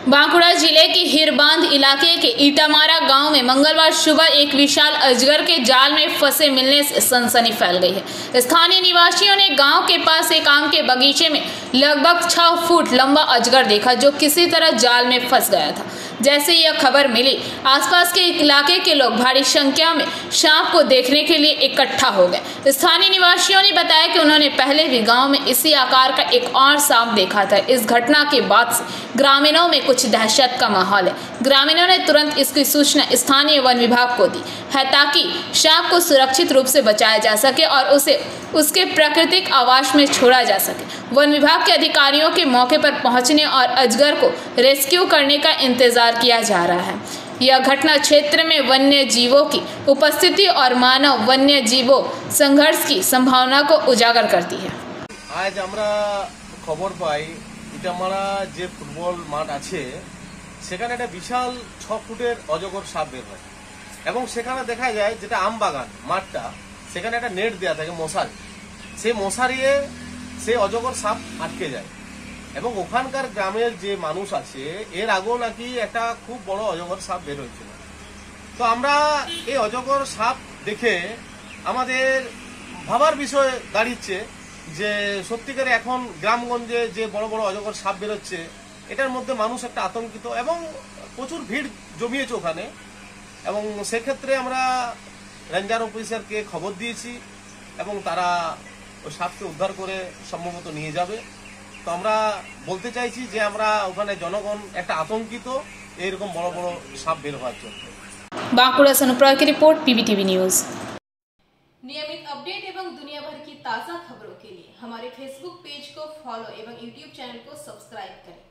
बांकुड़ा जिले के हिरबांध इलाके के ईटामारा गांव में मंगलवार सुबह एक विशाल अजगर के जाल में फंसे मिलने से सनसनी फैल गई है। स्थानीय निवासियों ने गांव के पास एक आम के बगीचे में लगभग 6 फुट लंबा अजगर देखा, जो किसी तरह जाल में फंस गया था। जैसे यह खबर मिली, आसपास के इलाके के लोग भारी संख्या में सांप को देखने के लिए इकट्ठा हो गए। स्थानीय निवासियों ने बताया कि उन्होंने पहले भी गांव में इसी आकार का एक और सांप देखा था। इस घटना के बाद से ग्रामीणों में कुछ दहशत का माहौल है। ग्रामीणों ने तुरंत इसकी सूचना स्थानीय वन विभाग को दी है, ताकि सांप को सुरक्षित रूप से बचाया जा सके और उसे उसके प्राकृतिक आवास में छोड़ा जा सके। वन विभाग के अधिकारियों के मौके पर पहुंचने और अजगर को रेस्क्यू करने का इंतजार किया जा रहा है। यह घटना क्षेत्र में वन्य जीवों की उपस्थिति और मानव वन्य जीवों संघर्ष की संभावना को उजागर करती है। आज আমরা খবর পাই ইটামারা যে ফুটবল মাঠ আছে সেখানে একটা বিশাল 6 ফুটের অজগর সাপ বের হয় এবং সেখানে দেখা যায় যেটা আম বাগান মাঠটা সেখানে একটা নেট দেয়া থাকে মশারি, সেই মশারিয়ে সেই অজগর সাপ আটকে যায় এবং ওখানকার গ্রামের যে মানুষ আছে এর আগেও নাকি একটা খুব বড় অজগর সাপ বের হয়েছিল। তো আমরা এই অজগর সাপ দেখে আমাদের ভাবার বিষয় দাঁড়িয়েছে যে সত্যিকারে এখন গ্রামগঞ্জে যে বড় বড় অজগর সাপ বেরোচ্ছে এটার মধ্যে মানুষ একটা আতঙ্কিত এবং প্রচুর ভিড় জমিয়েছে ওখানে। এবং সেক্ষেত্রে আমরা রেঞ্জার অফিসারকে খবর দিয়েছি এবং তারা ওই সাপকে উদ্ধার করে সম্ভবত নিয়ে যাবে। তো আমরা বলতে চাইছি যে আমরা ওখানে জনগণ একটা আতঙ্কিত এরকম বড় বড় সাপ বের হওয়ার জন্য। बांकुड़ा से अनुप्राय की रिपोर्ट, पीबीटीवी न्यूज। नियमित अपडेट एवं दुनिया भर की ताज़ा खबरों के लिए हमारे फेसबुक पेज को फॉलो एवं यूट्यूब चैनल को सब्सक्राइब करें।